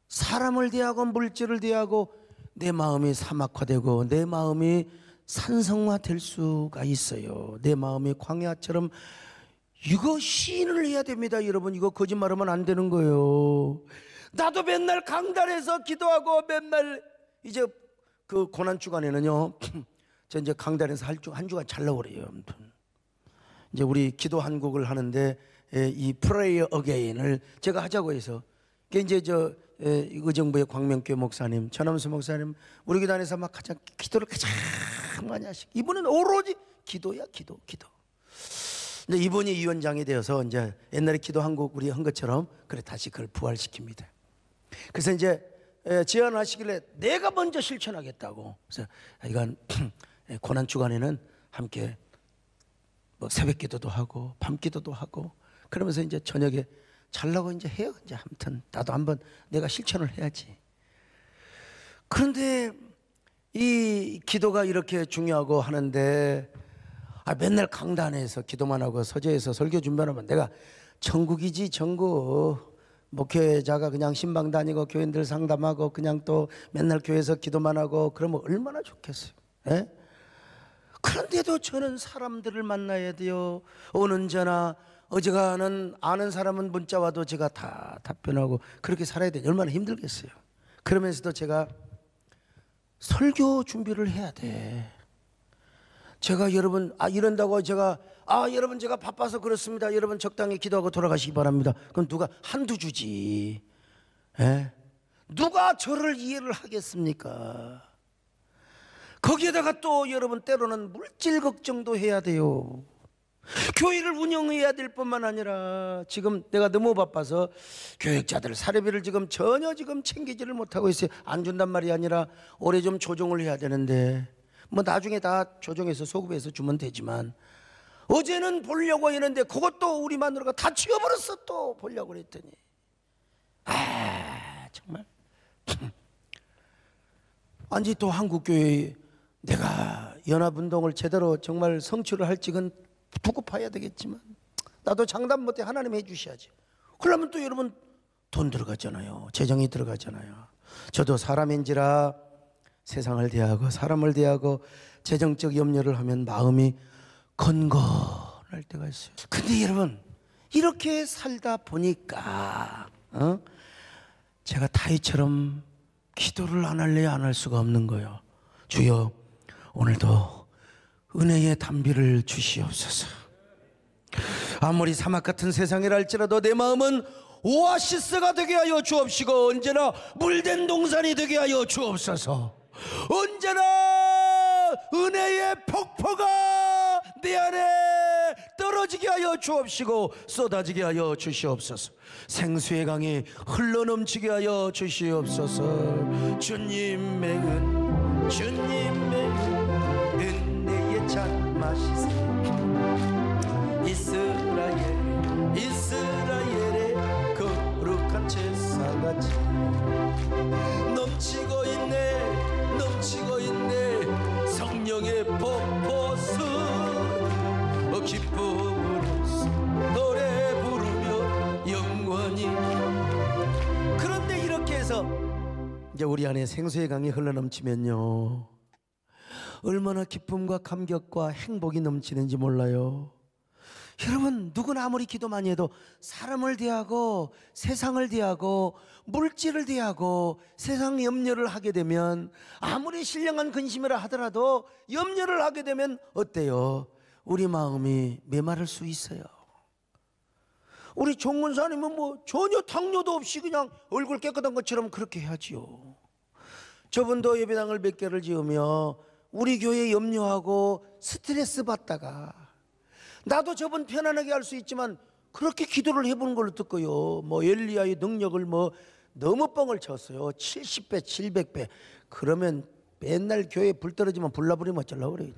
사람을 대하고 물질을 대하고 내 마음이 사막화되고 내 마음이 산성화될 수가 있어요. 내 마음이 광야처럼. 이거 시인을 해야 됩니다 여러분. 이거 거짓말하면 안 되는 거예요. 나도 맨날 강단에서 기도하고 맨날 이제 그 고난주간에는요 저 이제 강단에서 한 주간 잘라고 그래요. 아무튼 이제 우리 기도 한 곡을 하는데 이 Pray Again을 제가 하자고 해서, 그게 이제 저 의정부의 광명교회 목사님, 전함수 목사님, 우리 교단에서 막 가장 기도를 가장 많이 하시고, 이분은 오로지 기도야, 기도. 이제 이분이 위원장이 되어서 이제 옛날에 기도 한 곡 우리 한 것처럼 그래 다시 그걸 부활시킵니다. 그래서 이제 제안하시길래 내가 먼저 실천하겠다고. 그래서 이건 고난 주간에는 함께 뭐 새벽 기도도 하고 밤 기도도 하고 그러면서 이제 저녁에 잘라고 이제 해요. 이제 아무튼 나도 한번 내가 실천을 해야지. 그런데 이 기도가 이렇게 중요하고 하는데 맨날 강단에서 기도만 하고 서재에서 설교 준비하면 내가 천국이지 천국. 목회자가 그냥 신방 다니고 교인들 상담하고 그냥 또 맨날 교회에서 기도만 하고 그러면 얼마나 좋겠어요. 그런데도 저는 사람들을 만나야 돼요. 오는 전화, 어제가는 아는 사람은 문자 와도 제가 다 답변하고 그렇게 살아야 돼요. 얼마나 힘들겠어요. 그러면서도 제가 설교 준비를 해야 돼. 제가 여러분 이런다고 제가 여러분 제가 바빠서 그렇습니다. 여러분 적당히 기도하고 돌아가시기 바랍니다. 그럼 누가 한두 주지. 예? 누가 저를 이해를 하겠습니까? 거기에다가 또 여러분 때로는 물질 걱정도 해야 돼요. 교회를 운영해야 될 뿐만 아니라 지금 내가 너무 바빠서 교육자들 사례비를 지금 전혀 지금 챙기지를 못하고 있어요. 안 준단 말이 아니라 올해 좀 조정을 해야 되는데 뭐 나중에 다 조정해서 소급해서 주면 되지만 어제는 보려고 했는데 그것도 우리 마누라가 다 치워버렸어. 또 보려고 그랬더니 정말 아니 또 한국교회 내가 연합운동을 제대로 정말 성취를 할지는 두고 봐야 되겠지만 나도 장담 못해 하나님 해주셔야지. 그러면 또 여러분 돈 들어가잖아요. 재정이 들어가잖아요. 저도 사람인지라 세상을 대하고 사람을 대하고 재정적 염려를 하면 마음이 건건할 때가 있어요. 근데 여러분 이렇게 살다 보니까 제가 다윗처럼 기도를 안 할래야 안 할 수가 없는 거예요. 주여 오늘도 은혜의 담비를 주시옵소서. 아무리 사막 같은 세상이라 할지라도 내 마음은 오아시스가 되게 하여 주옵시고 언제나 물된 동산이 되게 하여 주옵소서. 언제나 은혜의 폭포가 내 안에 떨어지게 하여 주옵시고 쏟아지게 하여 주시옵소서. 생수의 강이 흘러넘치게 하여 주시옵소서. 주님의 은혜의 잔 마시세. 이스라엘의 거룩한 제사같이 넘치고 있네 성령의 폭포수. 기쁨으로 노래 부르며 영원히. 그런데 이렇게 해서 이제 우리 안에 생수의 강이 흘러넘치면요 얼마나 기쁨과 감격과 행복이 넘치는지 몰라요. 여러분 누구나 아무리 기도 많이 해도 사람을 대하고 세상을 대하고 물질을 대하고 세상 염려를 하게 되면 아무리 신령한 근심이라 하더라도 염려를 하게 되면 어때요? 우리 마음이 메마를 수 있어요. 우리 종문사님은 뭐 전혀 당뇨도 없이 그냥 얼굴 깨끗한 것처럼 그렇게 해야지요. 저분도 예배당을 몇 개를 지으며 우리 교회 염려하고 스트레스 받다가 나도 저분 편안하게 할 수 있지만 그렇게 기도를 해보는 걸로 듣고요. 뭐 엘리야의 능력을 뭐 너무 뻥을 쳤어요. 70배 700배. 그러면 맨날 교회에 불 떨어지면 불나버리면 어쩌려고 그래요.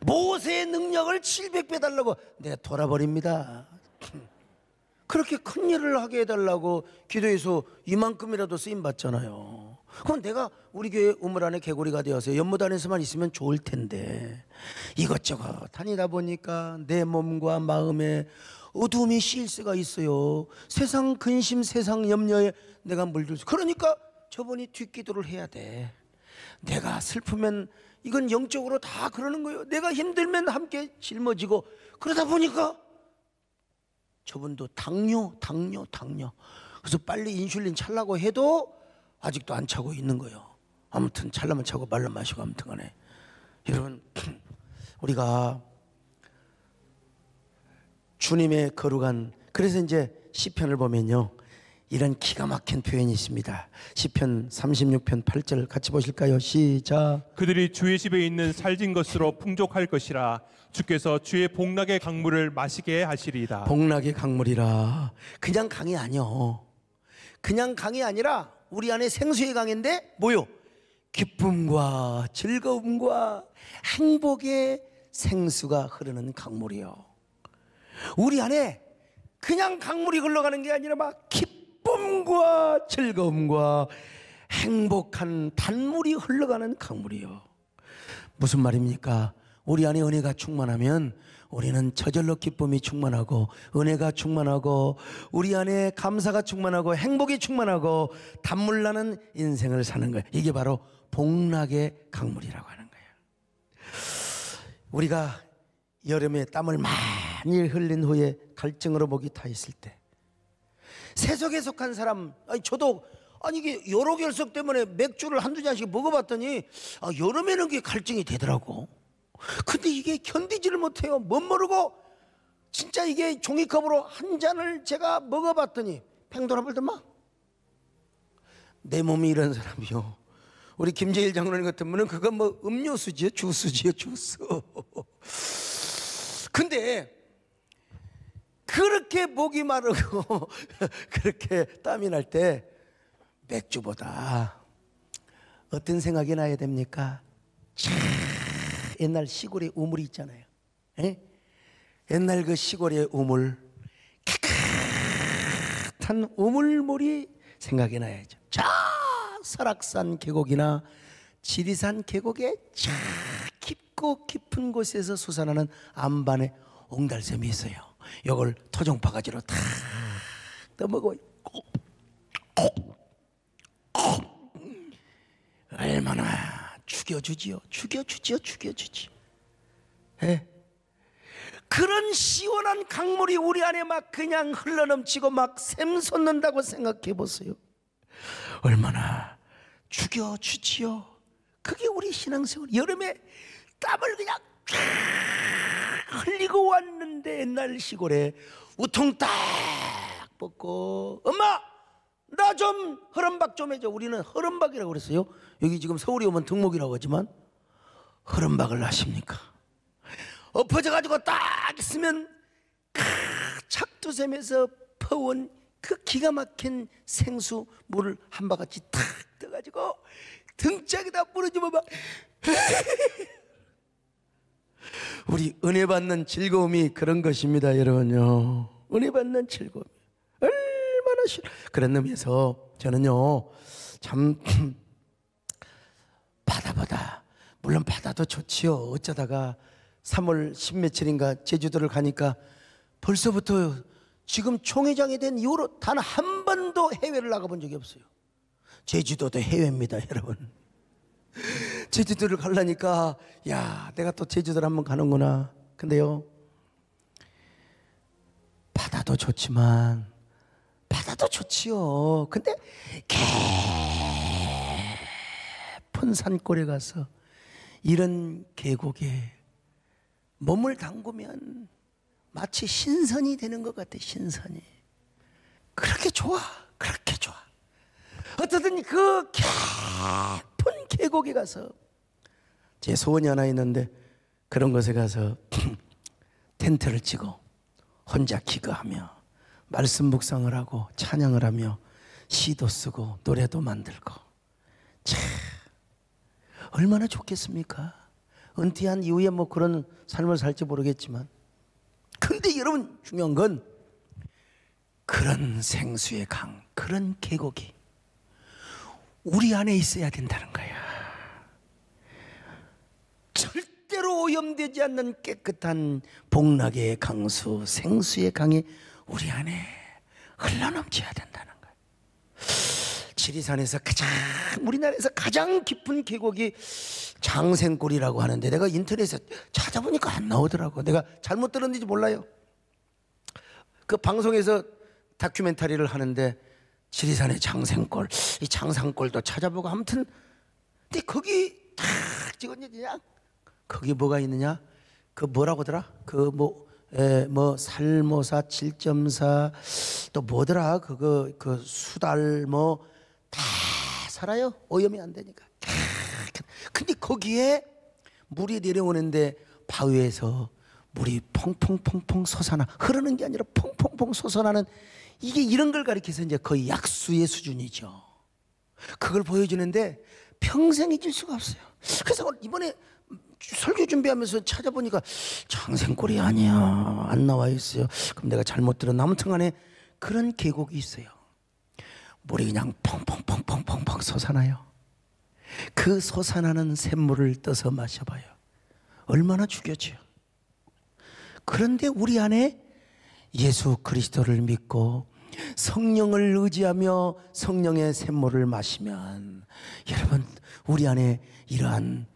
모세의 능력을 700배 달라고 내가 돌아버립니다. 그렇게 큰 일을 하게 해달라고 기도해서 이만큼이라도 쓰임받잖아요. 그럼 내가 우리 교회 우물 안에 개구리가 되어서 연못안에서만 있으면 좋을 텐데 이것저것 다니다 보니까 내 몸과 마음에 어둠이 씌일 수가 있어요. 세상 근심 세상 염려에 내가 물들 수. 그러니까 저분이 뒷기도를 해야 돼. 내가 슬프면 이건 영적으로 다 그러는 거예요. 내가 힘들면 함께 짊어지고 그러다 보니까 저분도 당뇨. 그래서 빨리 인슐린 차려고 해도 아직도 안 차고 있는 거예요. 아무튼 차려면 차고 말면 마시고 아무튼 간에 여러분 우리가 주님의 거룩한 그래서 이제 시편을 보면요 이런 기가 막힌 표현이 있습니다. 시편 36편 8절 같이 보실까요? 시작. 그들이 주의 집에 있는 살진 것으로 풍족할 것이라 주께서 주의 복락의 강물을 마시게 하시리이다. 복락의 강물이라. 그냥 강이 아니요. 그냥 강이 아니라 우리 안에 생수의 강인데 뭐요? 기쁨과 즐거움과 행복의 생수가 흐르는 강물이요. 우리 안에 그냥 강물이 흘러가는 게 아니라 막 기쁨과 즐거움과 행복한 단물이 흘러가는 강물이요. 무슨 말입니까? 우리 안에 은혜가 충만하면 우리는 저절로 기쁨이 충만하고 은혜가 충만하고 우리 안에 감사가 충만하고 행복이 충만하고 단물 나는 인생을 사는 거예요. 이게 바로 복락의 강물이라고 하는 거예요. 우리가 여름에 땀을 많이 흘린 후에 갈증으로 목이 타 있을 때 세속에 속한 사람, 저도 이게 여러 결석 때문에 맥주를 한두 잔씩 먹어봤더니 여름에는 그게 갈증이 되더라고. 근데 이게 견디지를 못해요. 못 모르고 진짜 이게 종이컵으로 한 잔을 제가 먹어봤더니 팽돌아버리더만 내 몸이 이런 사람이요. 우리 김재일 장로님 같은 분은 그거 뭐 음료수지요, 주스지요, 주스. 근데 그렇게 목이 마르고 그렇게 땀이 날 때 맥주보다 어떤 생각이 나야 됩니까? 참, 옛날 시골의 우물이 있잖아요. 에? 옛날 그 시골의 우물, 깨끗한 우물물이 생각이 나야죠. 저 설악산 계곡이나 지리산 계곡의 저 깊고 깊은 곳에서 솟아나는 안반에 옹달샘이 있어요. 이걸 토종바가지로 다 떠먹어. 얼마나 죽여주지요. 죽여주지. 예? 그런 시원한 강물이 우리 안에 막 그냥 흘러넘치고 막 샘솟는다고 생각해 보세요. 얼마나 죽여주지요. 그게 우리 신앙생활. 여름에 땀을 그냥 흘리고 왔는데 옛날 시골에 우통 딱 벗고 엄마 나 좀 허름박 좀 해줘. 우리는 허름박이라고 그랬어요. 여기 지금 서울에 오면 등목이라고 하지만 허름박을 아십니까? 엎어져가지고 딱 있으면 착두샘에서 퍼온 그 기가 막힌 생수 물을 한 바가지 탁 떠가지고 등짝에다 뿌려주면 막 우리 은혜 받는 즐거움이 그런 것입니다, 여러분요. 은혜 받는 즐거움 얼마나 싫어. 그런 의미에서 저는요 참 바다보다, 물론 바다도 좋지요. 어쩌다가 3월 10며칠인가 제주도를 가니까 벌써부터 지금 총회장이 된 이후로 단 한 번도 해외를 나가본 적이 없어요. 제주도도 해외입니다, 여러분. 제주도를 가려니까 야, 내가 또 제주도를 한번 가는구나. 근데요, 바다도 좋지만 바다도 좋지요. 근데 깊은 산골에 가서 이런 계곡에 몸을 담그면 마치 신선이 되는 것 같아. 신선이. 그렇게 좋아. 그렇게 좋아. 어떠든 그 깊은 계곡에 가서, 제 소원이 하나 있는데 그런 곳에 가서 텐트를 치고 혼자 기거하며 말씀 묵상을 하고 찬양을 하며 시도 쓰고 노래도 만들고, 참 얼마나 좋겠습니까? 은퇴한 이후에 뭐 그런 삶을 살지 모르겠지만, 근데 여러분 중요한 건 그런 생수의 강, 그런 계곡이 우리 안에 있어야 된다는 거야. 절대로 오염되지 않는 깨끗한 복락의 강수, 생수의 강이 우리 안에 흘러넘쳐야 된다는 거야. 지리산에서 가장, 우리나라에서 가장 깊은 계곡이 장생골이라고 하는데, 내가 인터넷에 찾아보니까 안 나오더라고. 내가 잘못 들었는지 몰라요. 그 방송에서 다큐멘터리를 하는데 지리산의 장생골, 이 장상골도 찾아보고, 아무튼 근데 거기 딱 찍었냐? 거기 뭐가 있느냐? 그 뭐라고더라? 그 뭐 살모사 7.4 또 뭐더라? 그 수달 뭐 다 살아요. 오염이 안 되니까. 근데 거기에 물이 내려오는데 바위에서 물이 퐁퐁퐁퐁 솟아나, 흐르는 게 아니라 퐁퐁퐁 솟아나는, 이게 이런 걸 가리켜서 이제 거의 약수의 수준이죠. 그걸 보여주는데 평생 잊을 수가 없어요. 그래서 이번에 설교 준비하면서 찾아보니까 장생골이 아니야, 안 나와 있어요. 그럼 내가 잘못 들었나? 아무튼 간에 그런 계곡이 있어요. 물이 그냥 펑펑펑펑펑펑 솟아나요. 그 솟아나는 샘물을 떠서 마셔봐요. 얼마나 죽여져요. 그런데 우리 안에 예수 그리스도를 믿고 성령을 의지하며 성령의 샘물을 마시면, 여러분 우리 안에 이러한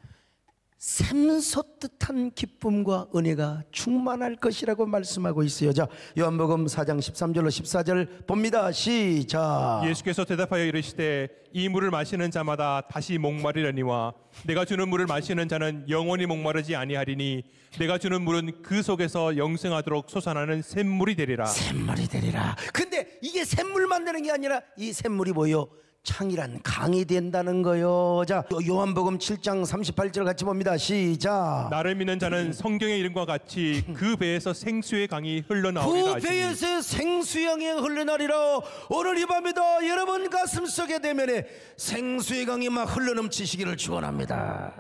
샘솟듯한 기쁨과 은혜가 충만할 것이라고 말씀하고 있어요. 자, 요한복음 4장 13절로 14절 봅니다. 시작. 예수께서 대답하여 이르시되 이 물을 마시는 자마다 다시 목마르려니와 내가 주는 물을 마시는 자는 영원히 목마르지 아니하리니 내가 주는 물은 그 속에서 영생하도록 솟아나는 샘물이 되리라. 샘물이 되리라. 근데 이게 샘물만 되는 게 아니라 이 샘물이 뭐요? 창이란 강이 된다는 거요. 자, 요한복음 7장 38절 같이 봅니다. 시작. 나를 믿는 자는 성경의 이름과 같이 그 배에서 생수의 강이 흘러나오리라 그 하시니 배에서 생수의 강이 흘러나리라. 오늘 이 밤에도 여러분 가슴속에 대면에 생수의 강이 막 흘러넘치시기를 축원합니다.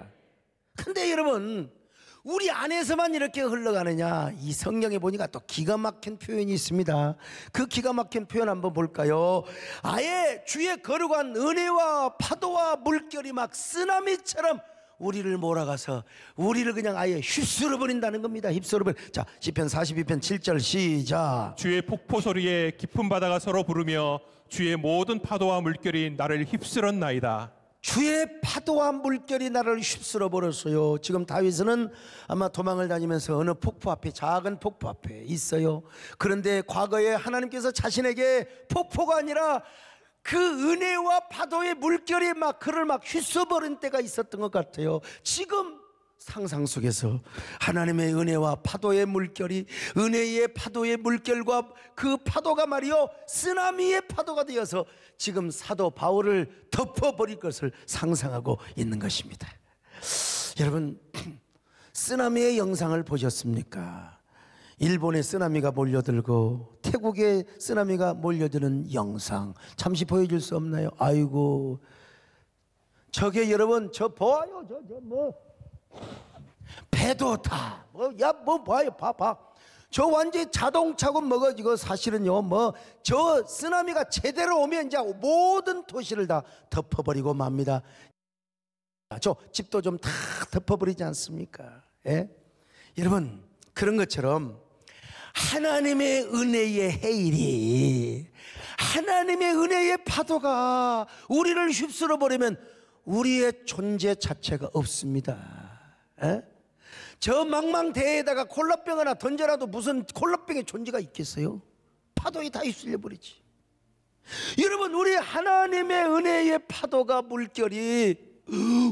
근데 여러분, 우리 안에서만 이렇게 흘러가느냐? 이 성경에 보니까 또 기가 막힌 표현이 있습니다. 그 기가 막힌 표현 한번 볼까요? 아예 주의 거룩한 은혜와 파도와 물결이 막 쓰나미처럼 우리를 몰아가서 우리를 그냥 아예 휩쓸어 버린다는 겁니다. 휩쓸어 버려. 자, 시편 42편 7절 시작. 주의 폭포 소리에 깊은 바다가 서로 부르며 주의 모든 파도와 물결이 나를 휩쓸었나이다. 주의 파도와 물결이 나를 휩쓸어 버렸어요. 지금 다윗은 아마 도망을 다니면서 어느 폭포 앞에, 작은 폭포 앞에 있어요. 그런데 과거에 하나님께서 자신에게 폭포가 아니라 그 은혜와 파도의 물결이 막 그를 막 휩쓸어버린 때가 있었던 것 같아요. 지금 상상 속에서 하나님의 은혜와 파도의 물결이, 은혜의 파도의 물결과 그 파도가 말이요 쓰나미의 파도가 되어서 지금 사도 바울을 덮어버릴 것을 상상하고 있는 것입니다. 여러분, 쓰나미의 영상을 보셨습니까? 일본의 쓰나미가 몰려들고 태국의 쓰나미가 몰려드는 영상 잠시 보여줄 수 없나요? 아이고, 저게 여러분 저 보아요, 저 뭐 배도 타, 뭐 봐요, 봐. 저 완전히 자동차고 뭐가 이거 사실은요, 뭐 저 쓰나미가 제대로 오면 이제 모든 도시를 다 덮어버리고 맙니다. 저 집도 좀 다 덮어버리지 않습니까? 예? 여러분, 그런 것처럼 하나님의 은혜의 해일이, 하나님의 은혜의 파도가 우리를 휩쓸어 버리면 우리의 존재 자체가 없습니다. 에? 저 망망대해에다가 콜라병 하나 던져놔도 무슨 콜라병의 존재가 있겠어요? 파도에 다 휩쓸려 버리지. 여러분, 우리 하나님의 은혜의 파도가, 물결이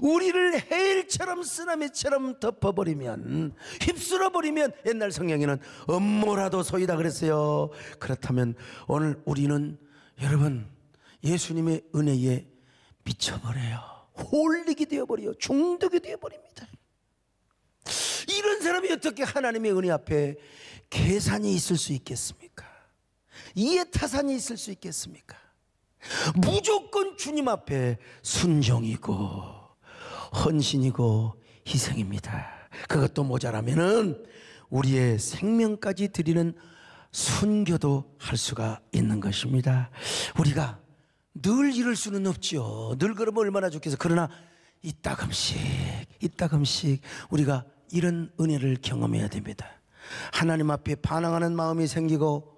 우리를 해일처럼 쓰나미처럼 덮어버리면, 휩쓸어버리면, 옛날 성경에는 엄모라도 소이다 그랬어요. 그렇다면 오늘 우리는 여러분 예수님의 은혜에 미쳐버려요. 홀리게 되어버려요. 중독이 되어버립니다. 이런 사람이 어떻게 하나님의 은혜 앞에 계산이 있을 수 있겠습니까? 이해타산이 있을 수 있겠습니까? 무조건 주님 앞에 순종이고 헌신이고 희생입니다. 그것도 모자라면은 우리의 생명까지 드리는 순교도 할 수가 있는 것입니다. 우리가 늘 이럴 수는 없지요. 늘 그러면 얼마나 좋겠어. 그러나 이따금씩 우리가 이런 은혜를 경험해야 됩니다. 하나님 앞에 반항하는 마음이 생기고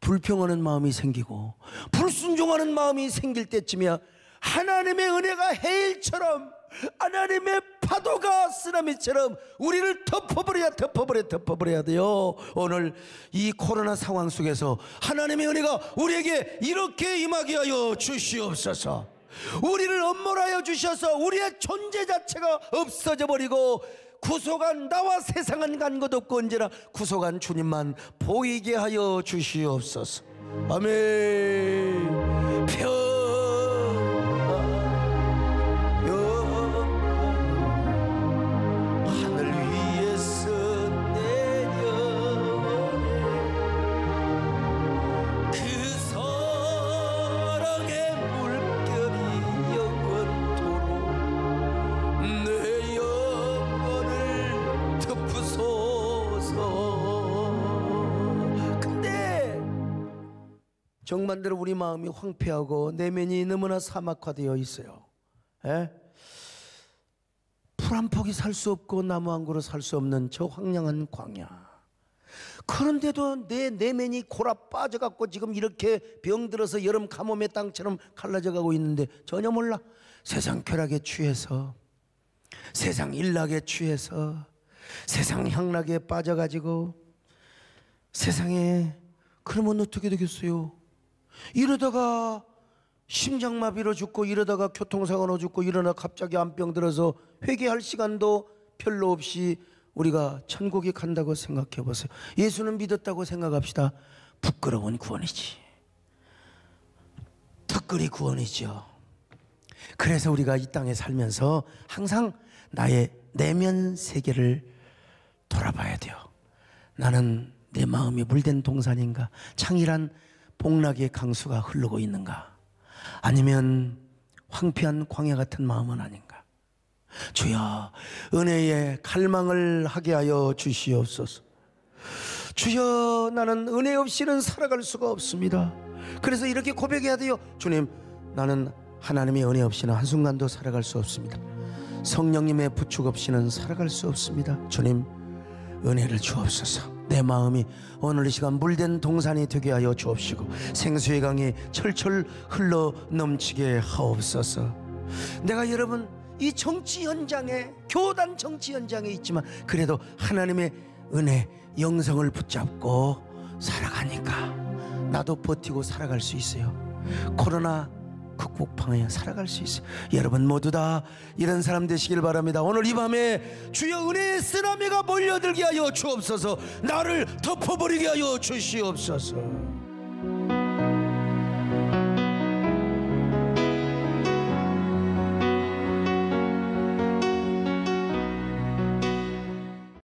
불평하는 마음이 생기고 불순종하는 마음이 생길 때쯤이야 하나님의 은혜가 해일처럼, 하나님의 파도가 쓰나미처럼 우리를 덮어버려야 돼요. 오늘 이 코로나 상황 속에서 하나님의 은혜가 우리에게 이렇게 임하게 하여 주시옵소서. 우리를 엄몰하여 주셔서 우리의 존재 자체가 없어져 버리고 구속한 나와 세상은 간 것 없고 언제나 구속한 주님만 보이게 하여 주시옵소서. 아멘. 하늘 위에서 내려오네 그 사랑의 물결이 영원토록 내 영혼을 덮으소서. 근데 정반대로 우리 마음이 황폐하고 내면이 너무나 사막화되어 있어요. 에? 풀 한 폭이 살 수 없고 나무 한 그루 살 수 없는 저 황량한 광야. 그런데도 내 내면이 골아 빠져갖고 지금 이렇게 병들어서 여름 가뭄의 땅처럼 갈라져 가고 있는데 전혀 몰라. 세상 쾌락에 취해서, 세상 일락에 취해서, 세상 향락에 빠져가지고 세상에, 그러면 어떻게 되겠어요? 이러다가 심장마비로 죽고, 이러다가 교통사고로 죽고, 이러다 갑자기 암병 들어서 회개할 시간도 별로 없이 우리가 천국에 간다고 생각해 보세요. 예수는 믿었다고 생각합시다. 부끄러운 구원이지. 턱걸이 구원이죠. 그래서 우리가 이 땅에 살면서 항상 나의 내면 세계를 돌아봐야 돼요. 나는 내 마음이 물된 동산인가? 창일한 복락의 강수가 흐르고 있는가? 아니면 황폐한 광야 같은 마음은 아닌가? 주여, 은혜의 갈망을 하게 하여 주시옵소서. 주여, 나는 은혜 없이는 살아갈 수가 없습니다. 그래서 이렇게 고백해야 돼요. 주님, 나는 하나님의 은혜 없이는 한순간도 살아갈 수 없습니다. 성령님의 부축 없이는 살아갈 수 없습니다. 주님, 은혜를 주옵소서. 내 마음이 오늘 이 시간 물된 동산이 되게 하여 주옵시고 생수의 강이 철철 흘러 넘치게 하옵소서. 내가 여러분 이 정치 현장에, 교단 정치 현장에 있지만 그래도 하나님의 은혜, 영성을 붙잡고 살아가니까 나도 버티고 살아갈 수 있어요. 코로나 극복방에 살아갈 수 있어요. 여러분 모두 다 이런 사람 되시길 바랍니다. 오늘 이 밤에 주여 은혜의 쓰나미가 몰려들게 하여 주옵소서. 나를 덮어버리게 하여 주시옵소서.